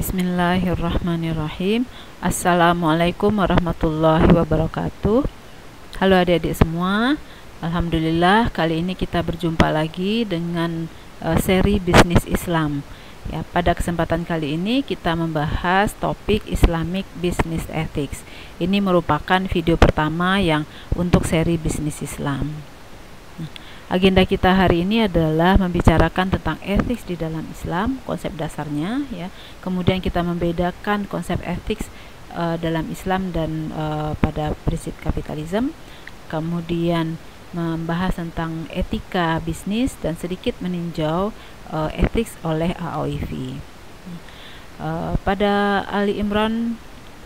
Bismillahirrahmanirrahim. Assalamualaikum warahmatullahi wabarakatuh. Halo adik-adik semua. Alhamdulillah kali ini kita berjumpa lagi dengan seri bisnis Islam. Ya, pada kesempatan kali ini kita membahas topik Islamic Business Ethics. Ini merupakan video pertama yang untuk seri bisnis Islam. Agenda kita hari ini adalah membicarakan tentang ethics di dalam Islam, konsep dasarnya, ya. Kemudian kita membedakan konsep ethics dalam Islam dan pada prinsip kapitalisme. Kemudian membahas tentang etika bisnis dan sedikit meninjau ethics oleh AOIV. Pada Ali Imran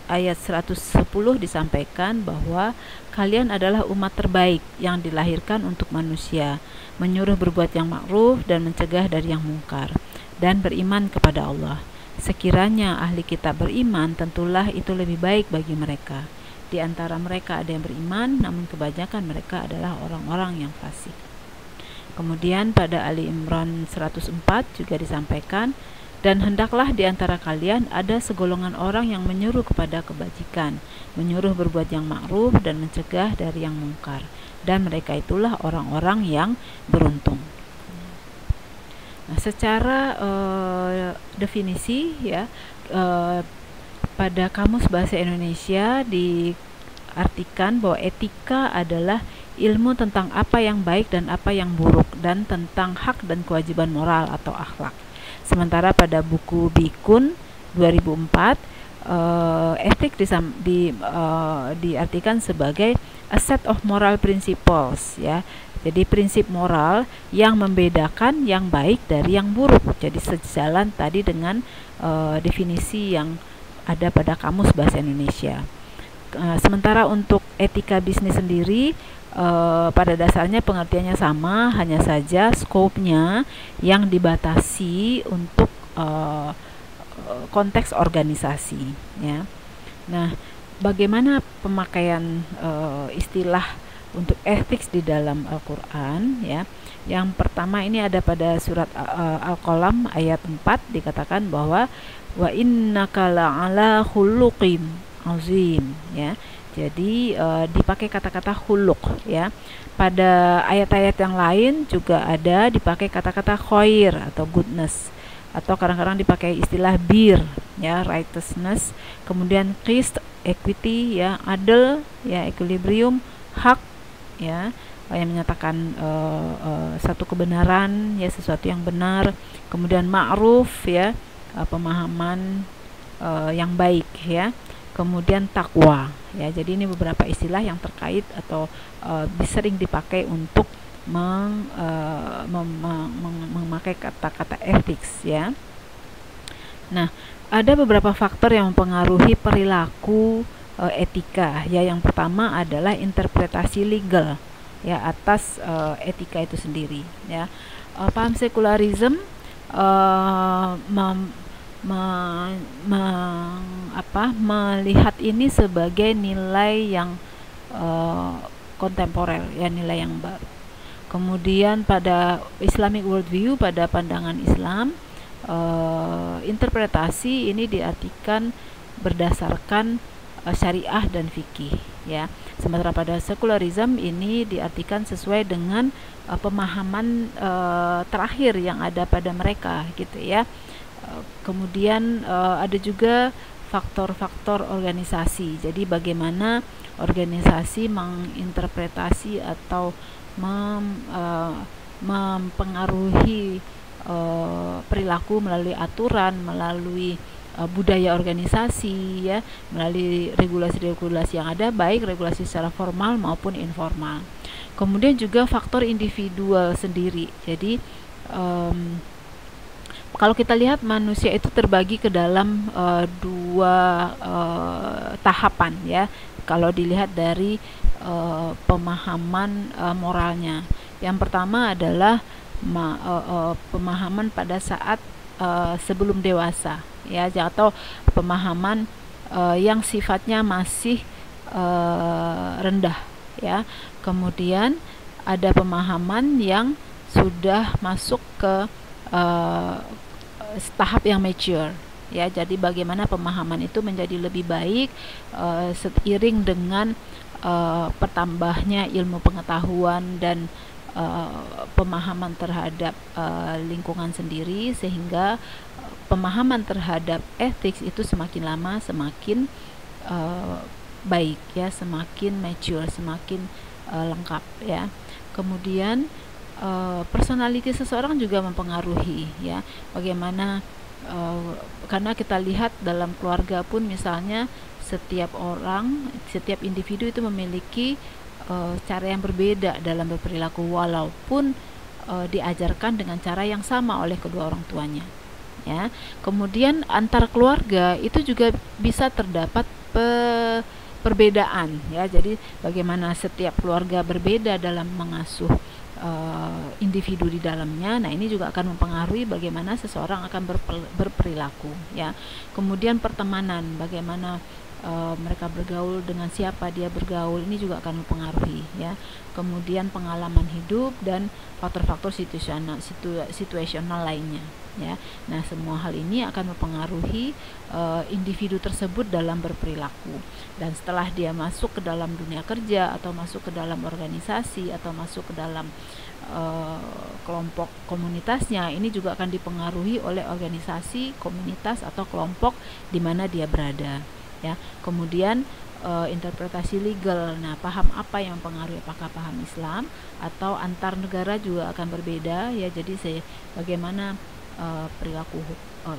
ayat 110 disampaikan bahwa kalian adalah umat terbaik yang dilahirkan untuk manusia, menyuruh berbuat yang ma'ruf dan mencegah dari yang mungkar, dan beriman kepada Allah. Sekiranya ahli kitab beriman, tentulah itu lebih baik bagi mereka. Di antara mereka ada yang beriman, namun kebanyakan mereka adalah orang-orang yang fasik. Kemudian pada Ali Imran 104 juga disampaikan, dan hendaklah di antara kalian ada segolongan orang yang menyuruh kepada kebajikan, menyuruh berbuat yang ma'ruf dan mencegah dari yang mungkar, dan mereka itulah orang-orang yang beruntung. Nah, secara definisi, ya, pada Kamus Bahasa Indonesia diartikan bahwa etika adalah ilmu tentang apa yang baik dan apa yang buruk, dan tentang hak dan kewajiban moral atau akhlak. Sementara pada buku Bikun 2004, etik diartikan sebagai a set of moral principles, ya. Jadi prinsip moral yang membedakan yang baik dari yang buruk. Jadi sejalan tadi dengan definisi yang ada pada Kamus Bahasa Indonesia. Sementara untuk etika bisnis sendiri, pada dasarnya pengertiannya sama, hanya saja skopnya yang dibatasi untuk konteks organisasi, ya. Nah, bagaimana pemakaian istilah untuk ethics di dalam Al-Quran, ya? Yang pertama ini ada pada surat Al-Qalam ayat 4, dikatakan bahwa wa innaka la'ala khuluqin azim, ya. Jadi dipakai kata-kata khuluq, ya. Pada ayat-ayat yang lain juga ada dipakai kata-kata khair atau goodness, atau kadang-kadang dipakai istilah bir, ya, righteousness. Kemudian qist, equity, ya, adil, ya, equilibrium, hak, ya, yang menyatakan satu kebenaran, ya, sesuatu yang benar. Kemudian ma'ruf, ya, pemahaman yang baik, ya. Kemudian takwa, ya. Jadi ini beberapa istilah yang terkait atau sering dipakai untuk memakai kata-kata ethics, ya. Nah, ada beberapa faktor yang mempengaruhi perilaku etika, ya. Yang pertama adalah interpretasi legal, ya, atas etika itu sendiri, ya. Paham sekularisme melihat ini sebagai nilai yang kontemporer, ya, nilai yang baru. Kemudian pada Islamic worldview, pada pandangan Islam, interpretasi ini diartikan berdasarkan syariah dan fikih, ya. Sementara pada sekularisme ini diartikan sesuai dengan pemahaman terakhir yang ada pada mereka, gitu, ya. Kemudian ada juga faktor-faktor organisasi. Jadi bagaimana organisasi menginterpretasi atau mempengaruhi perilaku melalui aturan, melalui budaya organisasi, ya, melalui regulasi-regulasi yang ada, baik regulasi secara formal maupun informal. Kemudian juga faktor individual sendiri. Jadi kalau kita lihat manusia itu terbagi ke dalam dua tahapan, ya. Kalau dilihat dari pemahaman moralnya, yang pertama adalah pemahaman pada saat sebelum dewasa, ya, atau pemahaman yang sifatnya masih rendah, ya. Kemudian ada pemahaman yang sudah masuk ke tahap yang mature, ya. Jadi bagaimana pemahaman itu menjadi lebih baik seiring dengan pertambahnya ilmu pengetahuan dan pemahaman terhadap lingkungan sendiri, sehingga pemahaman terhadap ethics itu semakin lama semakin baik ya, semakin mature, semakin lengkap ya. Kemudian personality seseorang juga mempengaruhi ya, bagaimana karena kita lihat dalam keluarga pun misalnya setiap orang, setiap individu itu memiliki cara yang berbeda dalam berperilaku, walaupun diajarkan dengan cara yang sama oleh kedua orang tuanya ya. Kemudian antar keluarga itu juga bisa terdapat perbedaan ya. Jadi bagaimana setiap keluarga berbeda dalam mengasuh individu di dalamnya. Nah, ini juga akan mempengaruhi bagaimana seseorang akan berperilaku ya. Kemudian pertemanan, bagaimana mereka bergaul, dengan siapa dia bergaul, ini juga akan mempengaruhi ya. Kemudian pengalaman hidup dan faktor-faktor situasional lainnya ya. Nah, semua hal ini akan mempengaruhi individu tersebut dalam berperilaku. Dan setelah dia masuk ke dalam dunia kerja, atau masuk ke dalam organisasi, atau masuk ke dalam kelompok komunitasnya, ini juga akan dipengaruhi oleh organisasi, komunitas, atau kelompok di mana dia berada ya. Kemudian interpretasi legal, nah paham apa yang mempengaruhi, apakah paham Islam atau antar negara juga akan berbeda ya. Jadi bagaimana perilaku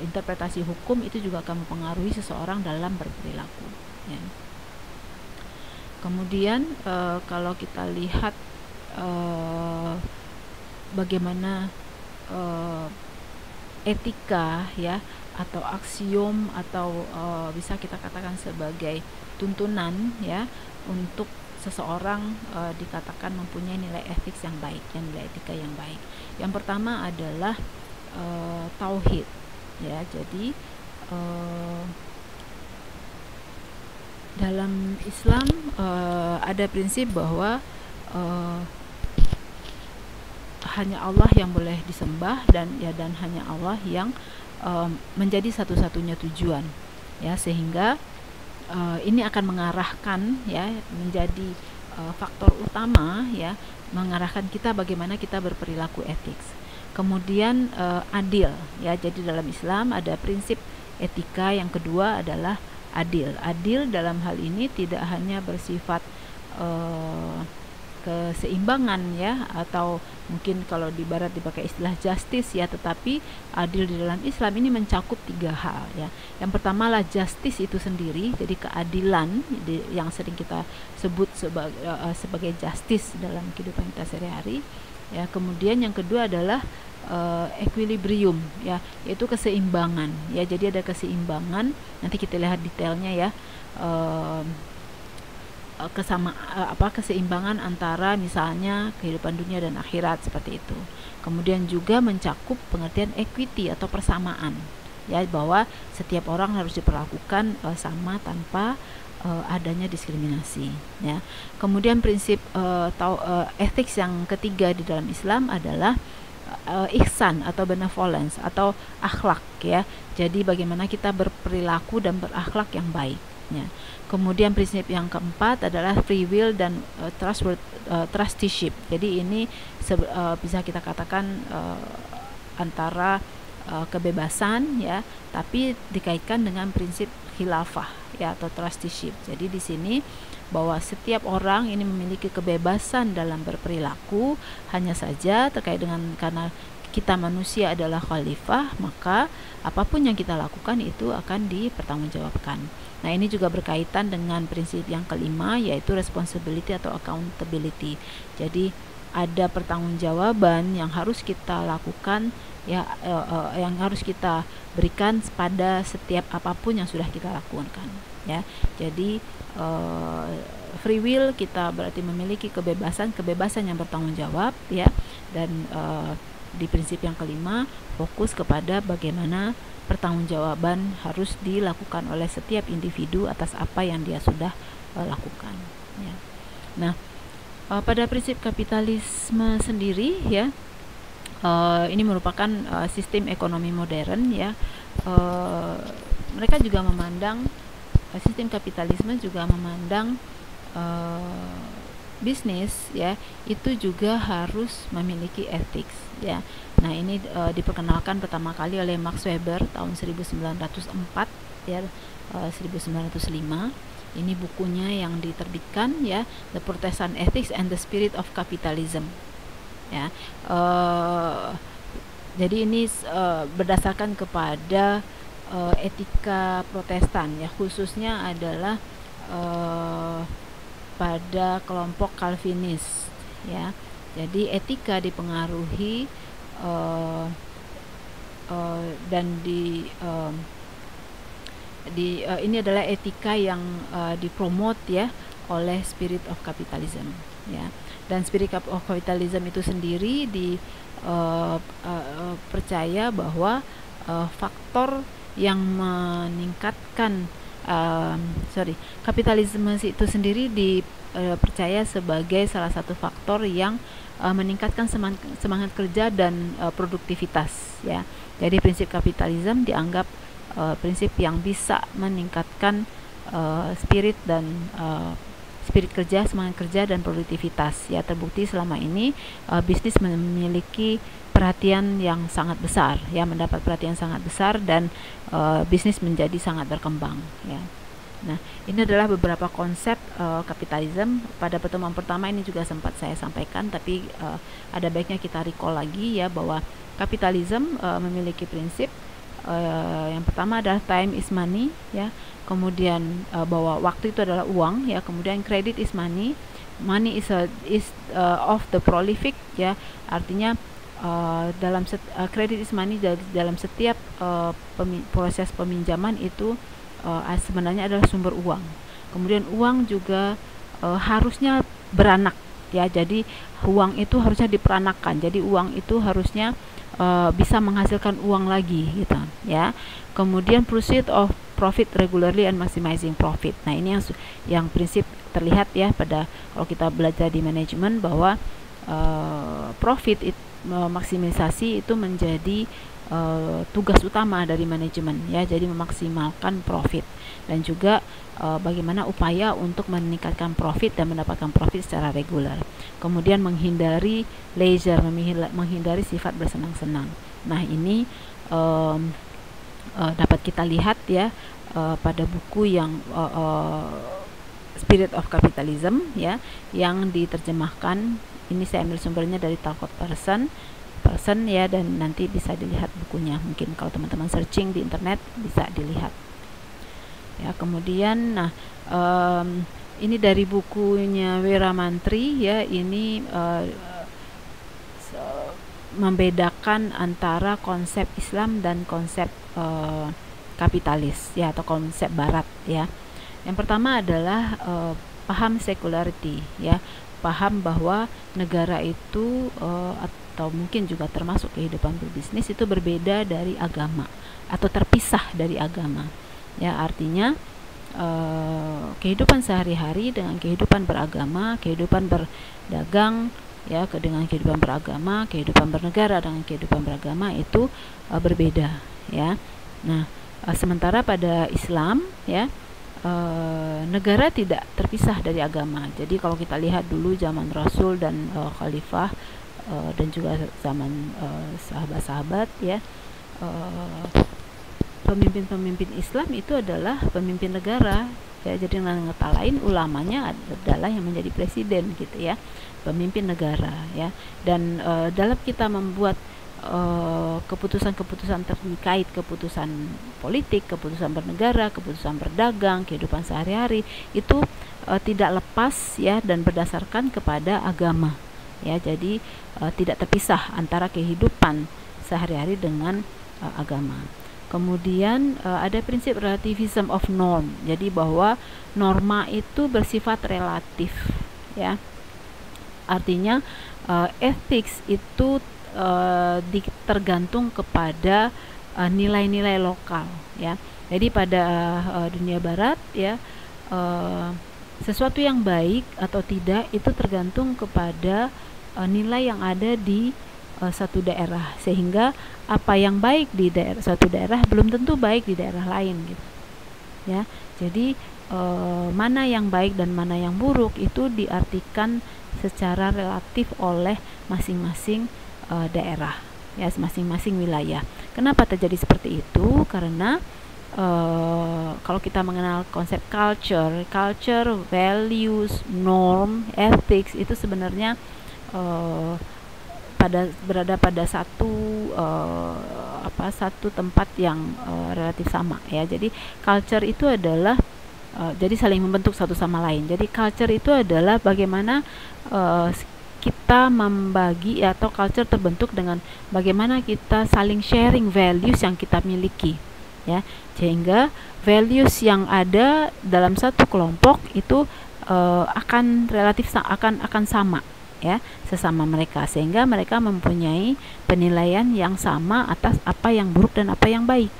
interpretasi hukum itu juga akan mempengaruhi seseorang dalam berperilaku ya. Kemudian kalau kita lihat bagaimana etika ya, atau aksiom, atau bisa kita katakan sebagai tuntunan ya, untuk seseorang dikatakan mempunyai nilai etik yang baik, nilai etika yang baik. Yang pertama adalah tauhid ya. Jadi dalam Islam ada prinsip bahwa hanya Allah yang boleh disembah, dan hanya Allah yang menjadi satu-satunya tujuan ya, sehingga ini akan mengarahkan ya, menjadi faktor utama ya, mengarahkan kita bagaimana kita berperilaku etik. Kemudian adil ya. Jadi dalam Islam ada prinsip etika yang kedua adalah adil. Adil dalam hal ini tidak hanya bersifat keseimbangan ya, atau mungkin kalau di barat dipakai istilah justice ya, tetapi adil di dalam Islam ini mencakup 3 hal ya. Yang pertama lah justice itu sendiri, jadi keadilan yang sering kita sebut sebagai justice dalam kehidupan kita sehari-hari ya. Kemudian yang kedua adalah equilibrium ya, yaitu keseimbangan ya. Jadi ada keseimbangan, nanti kita lihat detailnya ya, keseimbangan antara misalnya kehidupan dunia dan akhirat, seperti itu. Kemudian juga mencakup pengertian equity atau persamaan ya, bahwa setiap orang harus diperlakukan sama tanpa adanya diskriminasi ya. Kemudian prinsip ethics yang ketiga di dalam Islam adalah ihsan atau benevolence atau akhlak ya. Jadi bagaimana kita berperilaku dan berakhlak yang baik ya. Kemudian prinsip yang keempat adalah free will dan trusteeship. Jadi ini bisa kita katakan antara kebebasan ya, tapi dikaitkan dengan prinsip khilafah ya, atau trusteeship. Jadi di sini bahwa setiap orang ini memiliki kebebasan dalam berperilaku, hanya saja terkait dengan karena kita manusia adalah khalifah, maka apapun yang kita lakukan itu akan dipertanggungjawabkan. Nah, ini juga berkaitan dengan prinsip yang kelima, yaitu responsibility atau accountability. Jadi ada pertanggungjawaban yang harus kita lakukan ya, yang harus kita berikan pada setiap apapun yang sudah kita lakukan ya. Jadi free will, kita berarti memiliki kebebasan yang bertanggung jawab ya. Dan di prinsip yang kelima fokus kepada bagaimana pertanggungjawaban harus dilakukan oleh setiap individu atas apa yang dia sudah lakukan ya. Nah, pada prinsip kapitalisme sendiri ya, Ini merupakan sistem ekonomi modern ya. Mereka juga memandang sistem kapitalisme juga memandang bisnis ya itu juga harus memiliki ethics ya. Nah, ini diperkenalkan pertama kali oleh Max Weber tahun 1904 ya, 1905. Ini bukunya yang diterbitkan ya, The Protestant Ethics and the Spirit of Capitalism ya. Jadi ini berdasarkan kepada etika Protestan ya, khususnya adalah pada kelompok Calvinis ya. Jadi etika dipengaruhi dan ini adalah etika yang dipromot ya oleh Spirit of Capitalism ya. Dan Spirit of Capitalism itu sendiri percaya bahwa faktor yang meningkatkan kapitalisme itu sendiri dipercaya sebagai salah satu faktor yang meningkatkan semangat kerja dan produktivitas ya. Jadi prinsip kapitalisme dianggap prinsip yang bisa meningkatkan spirit kerja, semangat kerja dan produktivitas ya. Terbukti selama ini bisnis memiliki perhatian yang sangat besar ya, mendapat perhatian sangat besar dan bisnis menjadi sangat berkembang ya. Nah, ini adalah beberapa konsep kapitalisme. Pada pertemuan pertama ini juga sempat saya sampaikan, tapi ada baiknya kita recall lagi ya, bahwa kapitalisme memiliki prinsip yang pertama adalah time is money ya, kemudian bahwa waktu itu adalah uang ya, kemudian credit is money, money is of the prolific ya, artinya dalam credit is money, dalam setiap proses peminjaman itu sebenarnya adalah sumber uang. Kemudian uang juga harusnya beranak ya, jadi uang itu harusnya diperanakan, jadi uang itu harusnya bisa menghasilkan uang lagi gitu ya. Kemudian pursuit of profit regularly and maximizing profit. Nah, ini yang prinsip terlihat ya pada kalau kita belajar di manajemen, bahwa profit maksimisasi itu menjadi tugas utama dari manajemen ya, jadi memaksimalkan profit dan juga bagaimana upaya untuk meningkatkan profit dan mendapatkan profit secara reguler. Kemudian menghindari leisure, menghindari sifat bersenang-senang. Nah, ini dapat kita lihat ya pada buku yang Spirit of Capitalism ya, yang diterjemahkan. Ini saya ambil sumbernya dari Talcott Person ya, dan nanti bisa dilihat bukunya, mungkin kalau teman-teman searching di internet bisa dilihat ya. Kemudian ini dari bukunya Weramantri ya, ini membedakan antara konsep Islam dan konsep kapitalis ya, atau konsep barat ya. Yang pertama adalah paham secularity ya, paham bahwa negara itu atau mungkin juga termasuk kehidupan berbisnis itu berbeda dari agama atau terpisah dari agama ya. Artinya kehidupan sehari-hari dengan kehidupan beragama, kehidupan berdagang ya dengan kehidupan beragama, kehidupan bernegara dengan kehidupan beragama itu berbeda ya. Nah, sementara pada Islam ya, negara tidak terpisah dari agama. Jadi kalau kita lihat dulu zaman Rasul dan Khalifah dan juga zaman sahabat-sahabat ya, pemimpin-pemimpin Islam itu adalah pemimpin negara ya. Jadi dengan kata lain, ulamanya adalah yang menjadi presiden gitu ya, pemimpin negara ya. Dan dalam kita membuat keputusan-keputusan terkait keputusan politik, keputusan bernegara, keputusan berdagang, kehidupan sehari-hari itu tidak lepas ya, dan berdasarkan kepada agama ya. Jadi tidak terpisah antara kehidupan sehari-hari dengan agama. Kemudian ada prinsip relativism of norm. Jadi bahwa norma itu bersifat relatif ya. Artinya ethics itu tergantung kepada nilai-nilai lokal ya. Jadi pada dunia barat ya, sesuatu yang baik atau tidak itu tergantung kepada nilai yang ada di satu daerah, sehingga apa yang baik di suatu daerah belum tentu baik di daerah lain gitu ya. Jadi mana yang baik dan mana yang buruk itu diartikan secara relatif oleh masing-masing daerah ya, masing-masing wilayah. Kenapa terjadi seperti itu? Karena kalau kita mengenal konsep culture, values, norm, ethics itu sebenarnya berada pada satu tempat yang relatif sama ya. Jadi culture itu adalah jadi saling membentuk satu sama lain. Jadi culture itu adalah bagaimana kita membagi, atau culture terbentuk dengan bagaimana kita saling sharing values yang kita miliki ya, sehingga values yang ada dalam satu kelompok itu akan relatif akan sama ya, sesama mereka, sehingga mereka mempunyai penilaian yang sama atas apa yang buruk dan apa yang baik.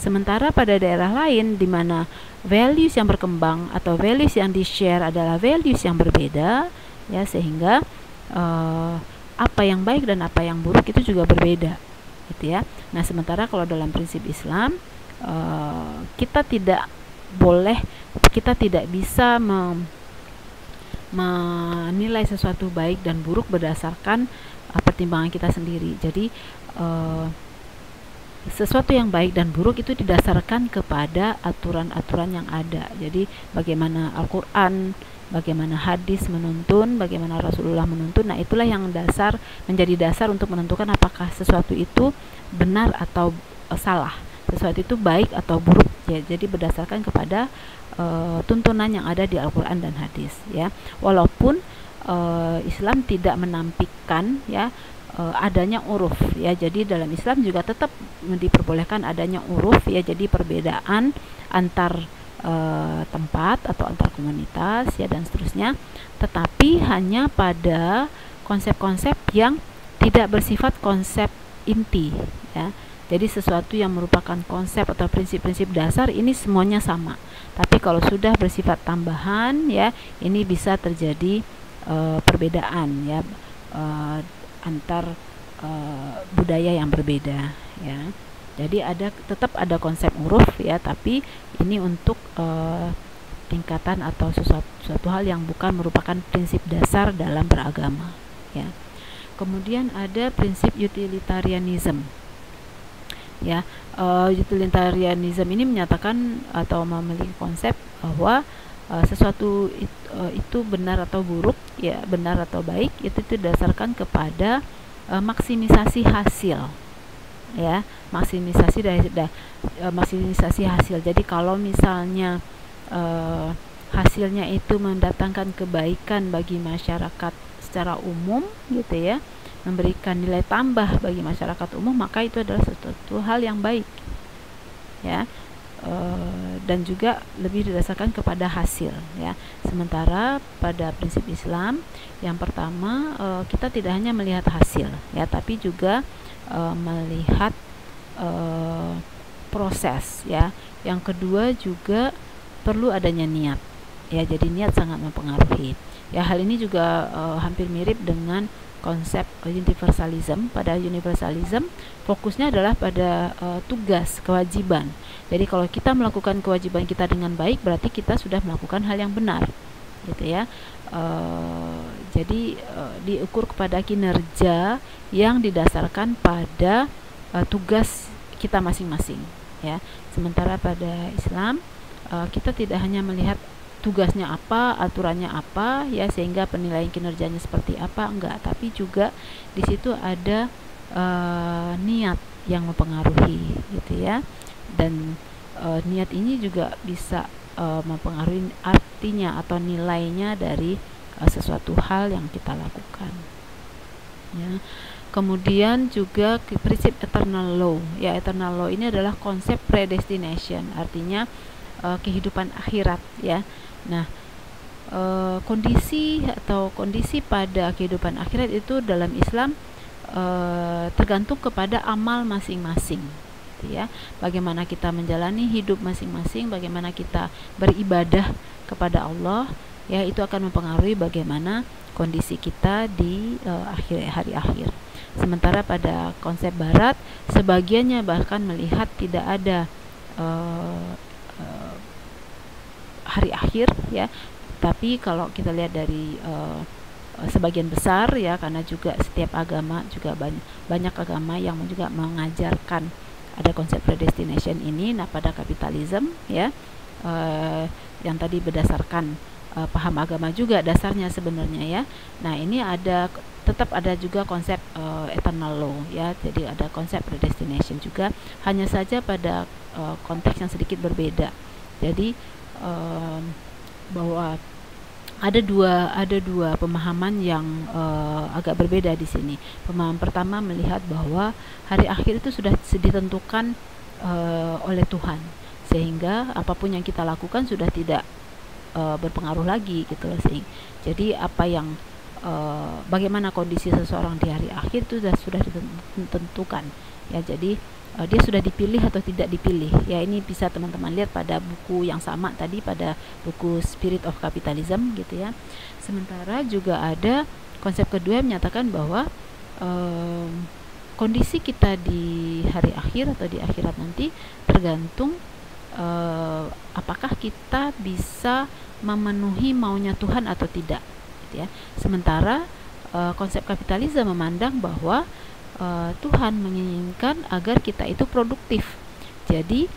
Sementara pada daerah lain di mana values yang berkembang atau values yang di-share adalah values yang berbeda ya, sehingga apa yang baik dan apa yang buruk itu juga berbeda gitu ya. Nah, sementara kalau dalam prinsip Islam kita tidak bisa menilai sesuatu baik dan buruk berdasarkan pertimbangan kita sendiri. Jadi sesuatu yang baik dan buruk itu didasarkan kepada aturan-aturan yang ada. Jadi bagaimana Al-Quran, bagaimana hadis menuntun, bagaimana Rasulullah menuntun. Nah, itulah yang menjadi dasar untuk menentukan apakah sesuatu itu benar atau salah, sesuatu itu baik atau buruk ya. Jadi berdasarkan kepada tuntunan yang ada di Al-Quran dan hadis ya. Walaupun Islam tidak menampikkan ya adanya uruf ya. Jadi dalam Islam juga tetap diperbolehkan adanya uruf ya. Jadi perbedaan antar tempat atau antar komunitas ya dan seterusnya, tetapi hanya pada konsep-konsep yang tidak bersifat konsep inti ya. Jadi sesuatu yang merupakan konsep atau prinsip-prinsip dasar ini semuanya sama. Tapi kalau sudah bersifat tambahan ya, ini bisa terjadi perbedaan ya antar budaya yang berbeda ya. Jadi tetap ada konsep uruf ya, tapi ini untuk tingkatan atau suatu hal yang bukan merupakan prinsip dasar dalam beragama ya. Kemudian ada prinsip utilitarianism ya. Utilitarianism ini menyatakan atau memiliki konsep bahwa sesuatu itu benar atau buruk ya, benar atau baik itu didasarkan kepada maksimisasi hasil ya, maksimisasi hasil. Jadi kalau misalnya hasilnya itu mendatangkan kebaikan bagi masyarakat secara umum gitu ya, memberikan nilai tambah bagi masyarakat umum, maka itu adalah suatu hal yang baik ya. Dan juga lebih didasarkan kepada hasil ya. Sementara pada prinsip Islam yang pertama, kita tidak hanya melihat hasil ya, tapi juga melihat proses ya. Yang kedua juga perlu adanya niat ya. Jadi niat sangat mempengaruhi ya. Hal ini juga hampir mirip dengan konsep universalism. Pada universalism fokusnya adalah pada tugas, kewajiban. Jadi kalau kita melakukan kewajiban kita dengan baik, berarti kita sudah melakukan hal yang benar gitu ya. Jadi diukur kepada kinerja yang didasarkan pada tugas kita masing-masing ya. Sementara pada Islam kita tidak hanya melihat tugasnya apa, aturannya apa ya, sehingga penilaian kinerjanya seperti apa, enggak, tapi juga di situ ada niat yang mempengaruhi gitu ya. Dan niat ini juga bisa mempengaruhi artinya atau nilainya dari sesuatu hal yang kita lakukan ya. Kemudian juga prinsip eternal law ya. Eternal law ini adalah konsep predestination, artinya kehidupan akhirat ya. Nah, kondisi pada kehidupan akhirat itu dalam Islam tergantung kepada amal masing-masing ya. Bagaimana kita menjalani hidup masing-masing, bagaimana kita beribadah kepada Allah ya, itu akan mempengaruhi bagaimana kondisi kita di hari akhir. Sementara pada konsep barat, sebagiannya bahkan melihat tidak ada hari akhir, ya. Tapi kalau kita lihat dari sebagian besar, ya, karena juga setiap agama juga banyak agama yang juga mengajarkan ada konsep predestination ini. Nah, pada kapitalisme, ya, yang tadi berdasarkan paham agama juga dasarnya sebenarnya, ya. Nah, ini tetap ada juga konsep eternal law, ya. Jadi ada konsep predestination juga, hanya saja pada konteks yang sedikit berbeda. Jadi bahwa ada dua pemahaman yang agak berbeda di sini. Pemahaman pertama melihat bahwa hari akhir itu sudah ditentukan oleh Tuhan, sehingga apapun yang kita lakukan sudah tidak berpengaruh lagi, gitu loh. Jadi bagaimana kondisi seseorang di hari akhir itu sudah ditentukan, ya. Jadi dia sudah dipilih atau tidak dipilih, ya. Ini bisa teman-teman lihat pada buku yang sama tadi, pada buku Spirit of Capitalism, gitu, ya. Sementara juga ada konsep kedua yang menyatakan bahwa kondisi kita di hari akhir atau di akhirat nanti tergantung apakah kita bisa memenuhi maunya Tuhan atau tidak, gitu, ya. Sementara konsep kapitalisme memandang bahwa Tuhan menginginkan agar kita itu produktif. Jadi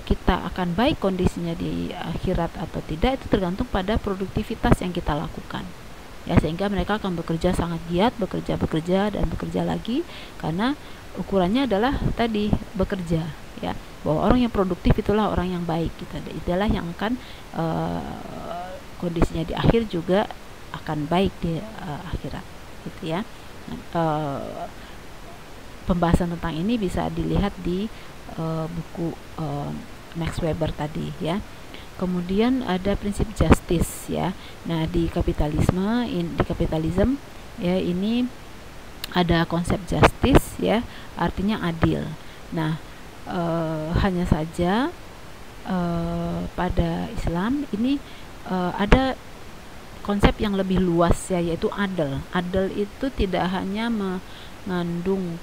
kita akan baik kondisinya di akhirat atau tidak itu tergantung pada produktivitas yang kita lakukan, ya. Sehingga mereka akan bekerja sangat giat, bekerja dan bekerja lagi, karena ukurannya adalah tadi bekerja, ya. Bahwa orang yang produktif itulah orang yang baik, gitu. Itulah yang akan kondisinya di akhir juga akan baik di akhirat, gitu, ya. Pembahasan tentang ini bisa dilihat di buku Max Weber tadi, ya. Kemudian ada prinsip justice, ya. Nah, di kapitalisme, ya, ini ada konsep justice, ya, artinya adil. Nah, hanya saja pada Islam ini ada konsep yang lebih luas, ya, yaitu adil. Adil itu tidak hanya mengandung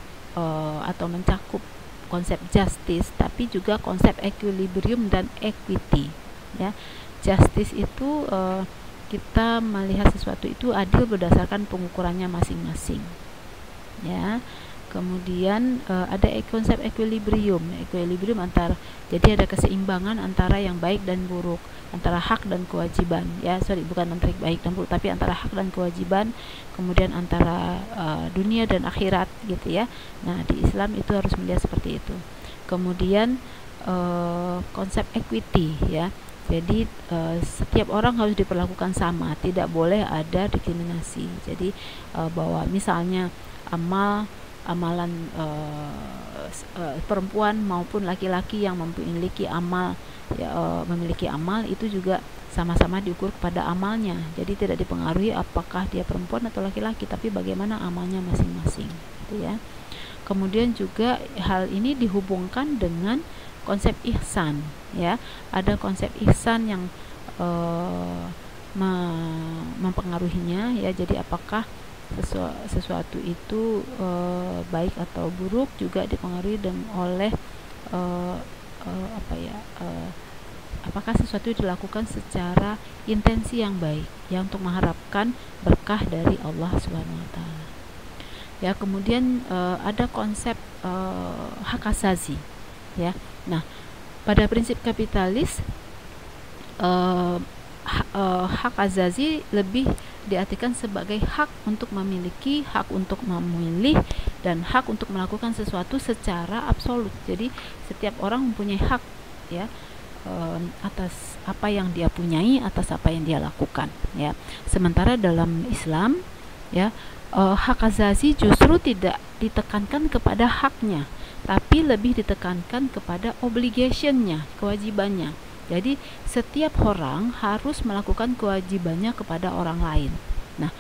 atau mencakup konsep justice, tapi juga konsep equilibrium dan equity, ya. Justice itu kita melihat sesuatu itu adil berdasarkan pengukurannya masing-masing, ya. Kemudian ada konsep equilibrium jadi ada keseimbangan antara yang baik dan buruk, antara hak dan kewajiban, ya. Bukan antara baik dan buruk, tapi antara hak dan kewajiban, kemudian antara dunia dan akhirat, gitu, ya. Nah, di Islam itu harus melihat seperti itu. Kemudian konsep equity, ya. Jadi setiap orang harus diperlakukan sama, tidak boleh ada diskriminasi. Jadi bahwa misalnya amalan perempuan maupun laki-laki yang memiliki amal, ya, memiliki amal itu juga sama-sama diukur pada amalnya. Jadi tidak dipengaruhi apakah dia perempuan atau laki-laki, tapi bagaimana amalnya masing-masing, gitu, ya. Kemudian juga hal ini dihubungkan dengan konsep ihsan, ya. Ada konsep ihsan yang mempengaruhinya, ya. Jadi apakah sesuatu itu baik atau buruk juga dipengaruhi oleh apakah sesuatu dilakukan secara intensi yang baik, ya, untuk mengharapkan berkah dari Allah Subhanahu wa taala. Ya, kemudian ada konsep hak asasi, ya. Nah, pada prinsip kapitalis hak asasi lebih diartikan sebagai hak untuk memiliki, hak untuk memilih, dan hak untuk melakukan sesuatu secara absolut. Jadi setiap orang mempunyai hak, ya, atas apa yang dia punyai, atas apa yang dia lakukan, ya. Sementara dalam Islam, ya, hak asasi justru tidak ditekankan kepada haknya, tapi lebih ditekankan kepada obligationnya, kewajibannya. Jadi setiap orang harus melakukan kewajibannya kepada orang lain. Nah,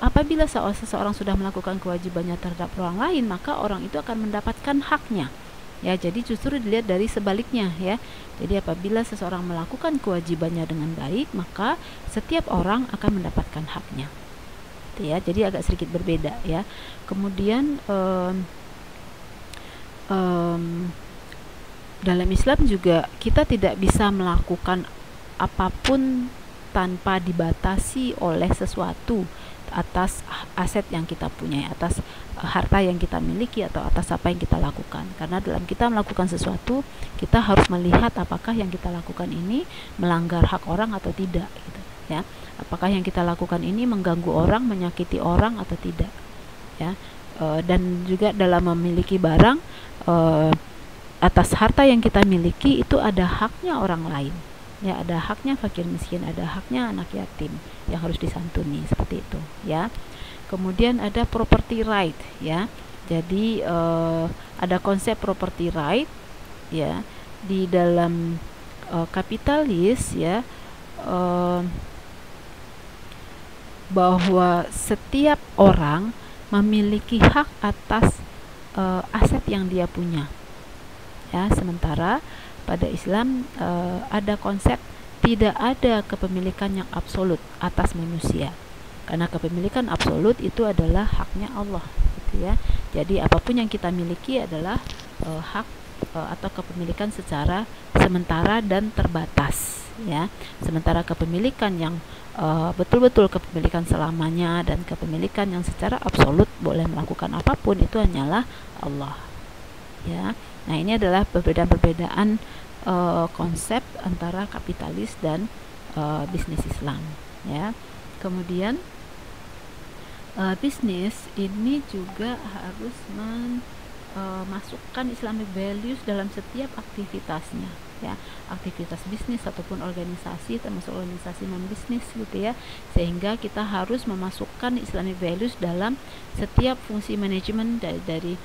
apabila seseorang sudah melakukan kewajibannya terhadap orang lain, maka orang itu akan mendapatkan haknya. Ya, jadi justru dilihat dari sebaliknya, ya. Jadi apabila seseorang melakukan kewajibannya dengan baik, maka setiap orang akan mendapatkan haknya. gitu ya. Jadi agak sedikit berbeda ya. Kemudian dalam Islam juga kita tidak bisa melakukan apapun tanpa dibatasi oleh sesuatu atas aset yang kita punya, atas harta yang kita miliki, atau atas apa yang kita lakukan. Karena dalam kita melakukan sesuatu, kita harus melihat apakah yang kita lakukan ini melanggar hak orang atau tidak gitu ya. Apakah yang kita lakukan ini mengganggu orang, menyakiti orang atau tidak ya. Dan juga dalam memiliki barang, atas harta yang kita miliki itu ada haknya orang lain ya, ada haknya fakir miskin, ada haknya anak yatim yang harus disantuni, seperti itu ya. Kemudian ada property right ya. Jadi ada konsep property right ya di dalam kapitalis ya, bahwa setiap orang memiliki hak atas aset yang dia punya ya. Sementara pada Islam ada konsep tidak ada kepemilikan yang absolut atas manusia, karena kepemilikan absolut itu adalah haknya Allah gitu ya. Jadi apapun yang kita miliki adalah hak atau kepemilikan secara sementara dan terbatas ya. Sementara kepemilikan yang betul-betul kepemilikan selamanya dan kepemilikan yang secara absolut boleh melakukan apapun itu hanyalah Allah ya. Nah, ini adalah perbedaan-perbedaan konsep antara kapitalis dan bisnis Islam ya. Kemudian bisnis ini juga harus memasukkan Islamic values dalam setiap aktivitasnya ya. Aktivitas bisnis ataupun organisasi, termasuk organisasi non bisnis gitu ya, sehingga kita harus memasukkan Islamic values dalam setiap fungsi manajemen, dari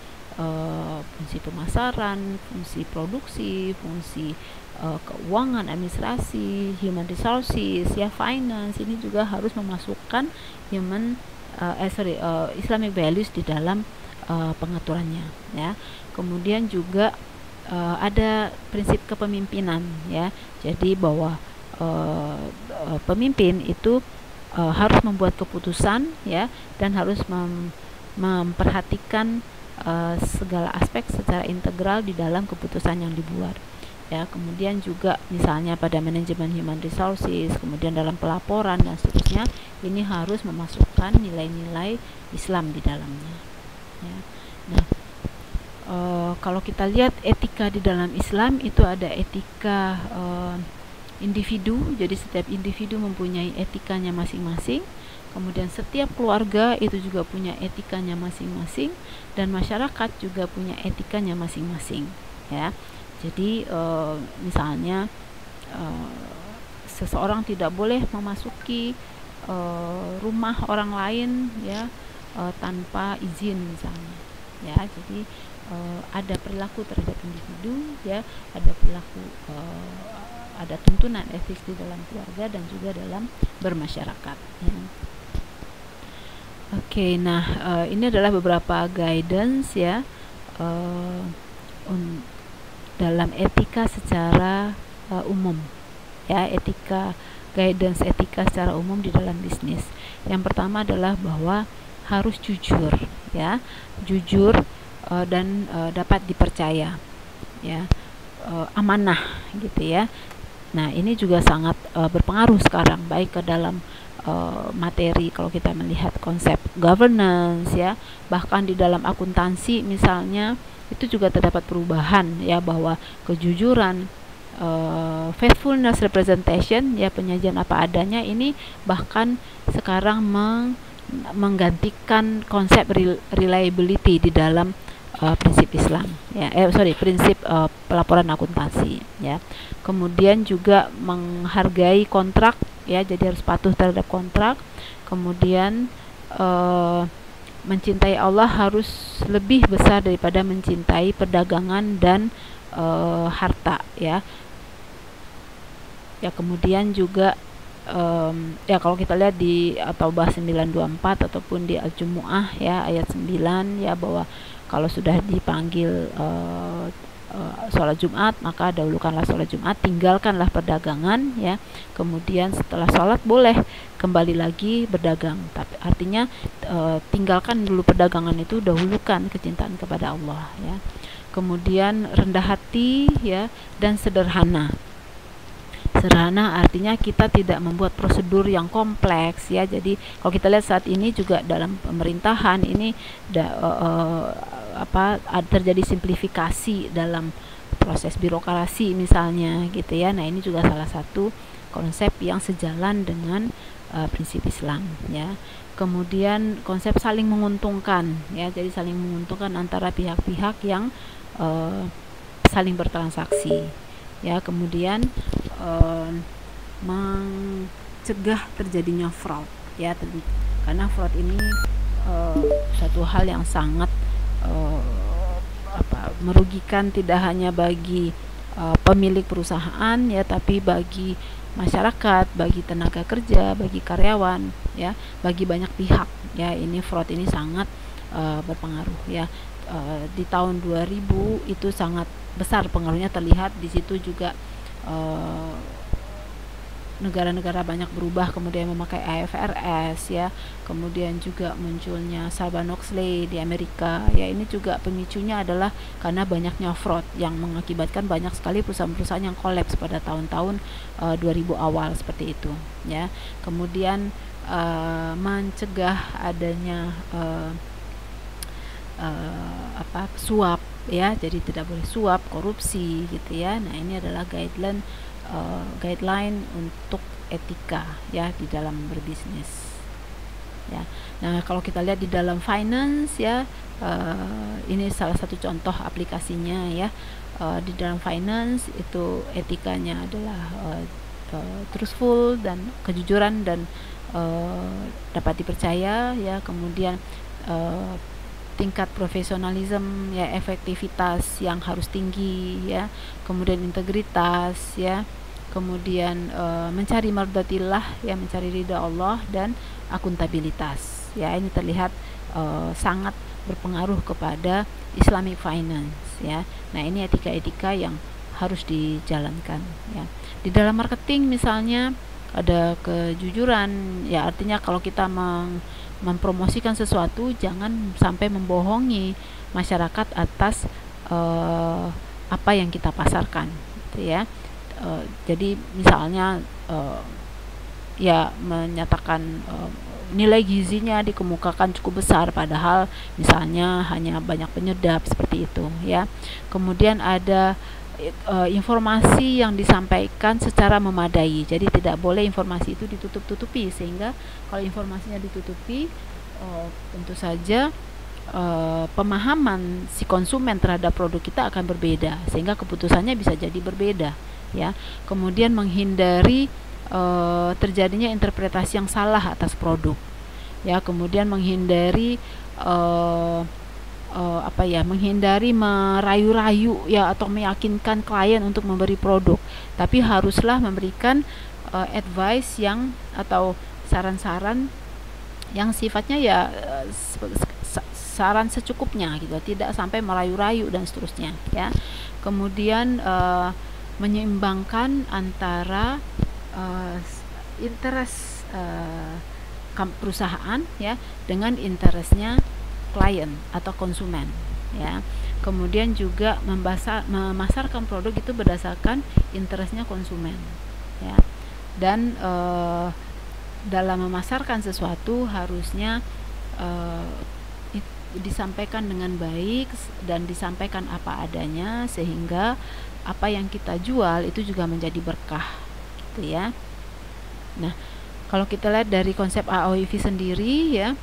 fungsi pemasaran, fungsi produksi, fungsi keuangan, administrasi, human resources ya, finance. Ini juga harus memasukkan Islamic values di dalam pengaturannya ya. Kemudian juga ada prinsip kepemimpinan ya. Jadi bahwa pemimpin itu harus membuat keputusan ya, dan harus memperhatikan segala aspek secara integral di dalam keputusan yang dibuat ya. Kemudian juga misalnya pada manajemen human resources, kemudian dalam pelaporan dan seterusnya, ini harus memasukkan nilai-nilai Islam di dalamnya ya. Nah, kalau kita lihat etika di dalam Islam itu ada etika individu, jadi setiap individu mempunyai etikanya masing-masing. Kemudian setiap keluarga itu juga punya etikanya masing-masing, dan masyarakat juga punya etikanya masing-masing ya. Jadi misalnya seseorang tidak boleh memasuki rumah orang lain ya tanpa izin misalnya ya. Jadi ada perilaku terhadap individu ya, ada perilaku ada tuntunan etik di dalam keluarga dan juga dalam bermasyarakat ya. Oke, nah ini adalah beberapa guidance ya dalam etika secara umum ya, guidance etika secara umum di dalam bisnis. Yang pertama adalah bahwa harus jujur ya, jujur dan dapat dipercaya ya, amanah gitu ya. Nah, ini juga sangat berpengaruh sekarang, baik ke dalam materi kalau kita melihat konsep governance ya, bahkan di dalam akuntansi misalnya itu juga terdapat perubahan ya, bahwa kejujuran, faithfulness representation ya, penyajian apa adanya, ini bahkan sekarang menggantikan konsep reliability di dalam prinsip Islam ya, prinsip pelaporan akuntansi ya. Kemudian juga menghargai kontrak ya, jadi harus patuh terhadap kontrak. Kemudian mencintai Allah harus lebih besar daripada mencintai perdagangan dan harta ya. Ya, kemudian juga ya kalau kita lihat di Taubah 924 ataupun di Al-Jumu'ah ya ayat 9 ya, bahwa kalau sudah dipanggil sholat Jumat, maka dahulukanlah sholat Jumat, tinggalkanlah perdagangan, ya. Kemudian setelah sholat boleh kembali lagi berdagang, tapi artinya tinggalkan dulu perdagangan itu, dahulukan kecintaan kepada Allah, ya. Kemudian rendah hati, ya, dan sederhana. Sederhana artinya kita tidak membuat prosedur yang kompleks, ya. Jadi kalau kita lihat saat ini juga dalam pemerintahan ini terjadi simplifikasi dalam proses birokrasi misalnya, gitu ya. Nah, ini juga salah satu konsep yang sejalan dengan prinsip Islam, ya. Kemudian konsep saling menguntungkan, ya. Jadi saling menguntungkan antara pihak-pihak yang saling bertransaksi, ya. Kemudian mencegah terjadinya fraud, ya, karena fraud ini satu hal yang sangat merugikan, tidak hanya bagi pemilik perusahaan, ya, tapi bagi masyarakat, bagi tenaga kerja, bagi karyawan, ya, bagi banyak pihak, ya. Ini fraud ini sangat berpengaruh, ya. Di tahun 2000 itu sangat besar pengaruhnya, terlihat di situ juga negara-negara banyak berubah, kemudian memakai IFRS, ya. Kemudian juga munculnya Sarbanes-Oxley di Amerika, ya. Ini juga pemicunya adalah karena banyaknya fraud yang mengakibatkan banyak sekali perusahaan-perusahaan yang kolaps pada tahun-tahun 2000 awal seperti itu, ya. Kemudian mencegah adanya suap, ya. Jadi tidak boleh suap, korupsi, gitu, ya. Nah, ini adalah guideline untuk etika, ya, di dalam berbisnis, ya. Nah, kalau kita lihat di dalam finance, ya, ini salah satu contoh aplikasinya, ya. Di dalam finance itu etikanya adalah truthful dan kejujuran dan dapat dipercaya, ya. Kemudian tingkat profesionalisme, ya, efektivitas yang harus tinggi, ya. Kemudian integritas, ya. Kemudian mencari mardatillah, ya, mencari ridha Allah, dan akuntabilitas, ya. Ini terlihat sangat berpengaruh kepada Islamic finance, ya. Nah, ini etika-etika yang harus dijalankan, ya. Di dalam marketing misalnya ada kejujuran, ya, artinya kalau kita mempromosikan sesuatu jangan sampai membohongi masyarakat atas apa yang kita pasarkan, gitu, ya. Jadi misalnya ya menyatakan nilai gizinya dikemukakan cukup besar padahal misalnya hanya banyak penyedap, seperti itu, ya. Kemudian ada informasi yang disampaikan secara memadai, jadi tidak boleh informasi itu ditutup-tutupi, sehingga kalau informasinya ditutupi tentu saja pemahaman si konsumen terhadap produk kita akan berbeda, sehingga keputusannya bisa jadi berbeda, ya. Kemudian menghindari terjadinya interpretasi yang salah atas produk, ya. Kemudian menghindari menghindari merayu-rayu, ya, atau meyakinkan klien untuk memberi produk, tapi haruslah memberikan advice yang atau saran-saran yang sifatnya, ya, saran secukupnya, gitu, tidak sampai merayu-rayu dan seterusnya, ya. Kemudian menyeimbangkan antara interest perusahaan, ya, dengan interestnya klien atau konsumen, ya. Kemudian juga memasarkan produk itu berdasarkan interestnya konsumen, ya. Dan dalam memasarkan sesuatu harusnya disampaikan dengan baik dan disampaikan apa adanya, sehingga apa yang kita jual itu juga menjadi berkah, gitu, ya. Nah, kalau kita lihat dari konsep AOIV sendiri, ya,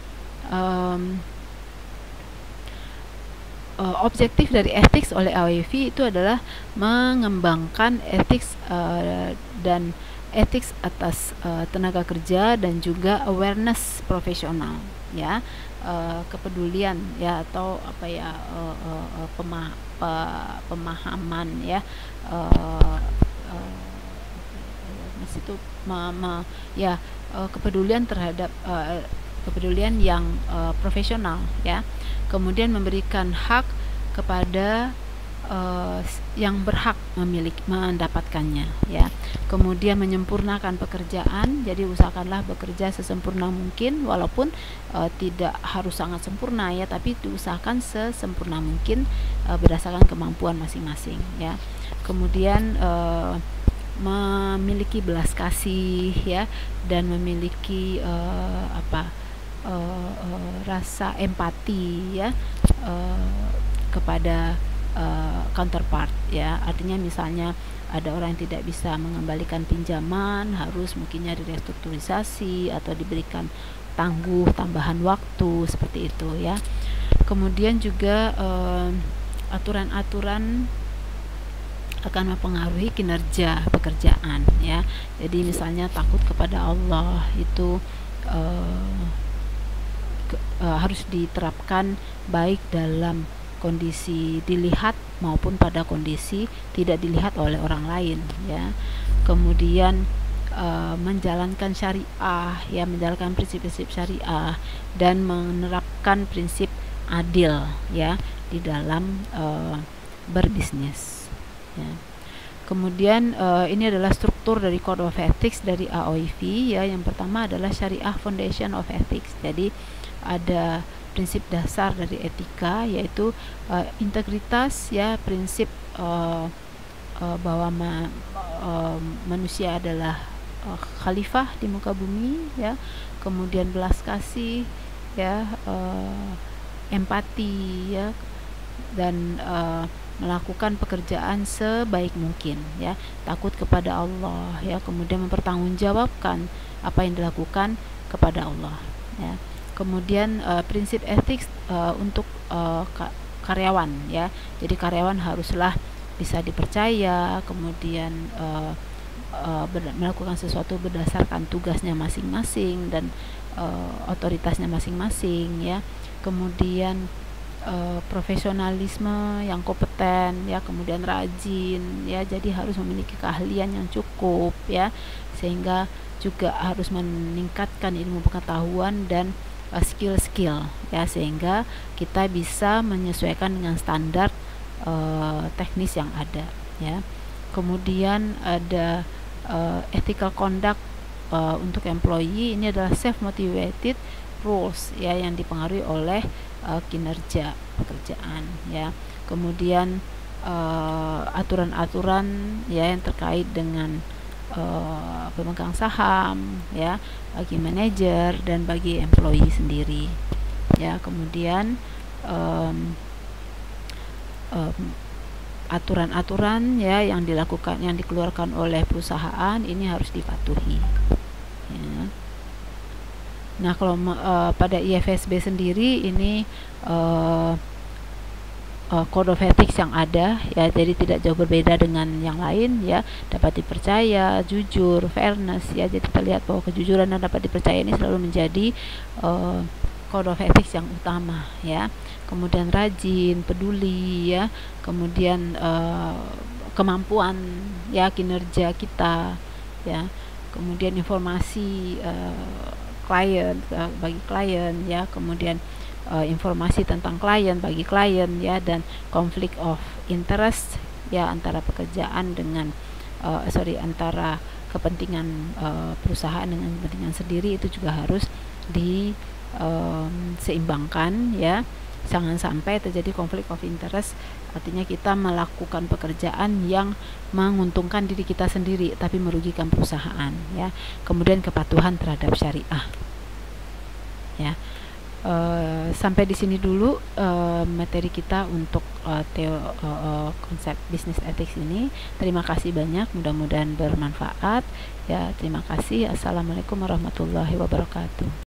objektif dari ethics oleh AOIV itu adalah mengembangkan ethics dan ethics atas tenaga kerja dan juga awareness profesional, ya, kepedulian, ya, atau pemahaman, ya, itu kepedulian terhadap kepedulian yang profesional, ya. Kemudian memberikan hak kepada yang berhak mendapatkannya, ya. Kemudian menyempurnakan pekerjaan, jadi usahakanlah bekerja sesempurna mungkin, walaupun tidak harus sangat sempurna, ya, tapi diusahakan sesempurna mungkin berdasarkan kemampuan masing-masing, ya. Kemudian memiliki belas kasih, ya, dan memiliki rasa empati, ya, kepada counterpart, ya. Artinya misalnya ada orang yang tidak bisa mengembalikan pinjaman, harus mungkinnya direstrukturisasi atau diberikan tambahan waktu, seperti itu, ya. Kemudian juga aturan-aturan akan mempengaruhi kinerja pekerjaan, ya. Jadi misalnya takut kepada Allah itu harus diterapkan baik dalam kondisi dilihat maupun pada kondisi tidak dilihat oleh orang lain, ya. Kemudian menjalankan syariah, ya, menjalankan prinsip-prinsip syariah dan menerapkan prinsip adil, ya, di dalam berbisnis, ya. Kemudian ini adalah struktur dari Code of Ethics dari AOIV, ya. Yang pertama adalah Syariah Foundation of Ethics. Jadi ada prinsip dasar dari etika, yaitu integritas, ya, prinsip bahwa manusia adalah khalifah di muka bumi, ya. Kemudian belas kasih, ya, empati, ya, dan melakukan pekerjaan sebaik mungkin, ya, takut kepada Allah, ya, kemudian mempertanggungjawabkan apa yang dilakukan kepada Allah, ya. Kemudian prinsip etik untuk karyawan, ya. Jadi karyawan haruslah bisa dipercaya, kemudian melakukan sesuatu berdasarkan tugasnya masing-masing dan otoritasnya masing-masing, ya. Kemudian profesionalisme yang kompeten, ya, kemudian rajin, ya, jadi harus memiliki keahlian yang cukup, ya, sehingga juga harus meningkatkan ilmu pengetahuan dan skill-skill, ya, sehingga kita bisa menyesuaikan dengan standar teknis yang ada, ya. Kemudian ada ethical conduct untuk employee. Ini adalah self-motivated rules, ya, yang dipengaruhi oleh kinerja pekerjaan, ya. Kemudian aturan-aturan, ya, yang terkait dengan pemegang saham, ya, bagi manajer dan bagi employee sendiri, ya. Kemudian aturan-aturan, ya, yang dikeluarkan oleh perusahaan ini harus dipatuhi, ya. Nah, kalau pada IFSB sendiri ini Code of Ethics yang ada, ya, jadi tidak jauh berbeda dengan yang lain, ya, dapat dipercaya, jujur, fairness, ya. Jadi kita lihat bahwa kejujuran dan dapat dipercaya ini selalu menjadi Code of Ethics yang utama, ya. Kemudian rajin, peduli, ya. Kemudian kemampuan, ya, kinerja kita, ya. Kemudian informasi klien bagi klien, ya. Kemudian informasi tentang klien bagi klien, ya, dan konflik of interest, ya, antara pekerjaan dengan antara kepentingan perusahaan dengan kepentingan sendiri itu juga harus diseimbangkan, ya. Jangan sampai terjadi konflik of interest, artinya kita melakukan pekerjaan yang menguntungkan diri kita sendiri tapi merugikan perusahaan, ya. Kemudian kepatuhan terhadap syariah, ya. Sampai di sini dulu materi kita untuk konsep bisnis ethics ini. Terima kasih banyak, mudah-mudahan bermanfaat, ya. Terima kasih. Assalamualaikum warahmatullahi wabarakatuh.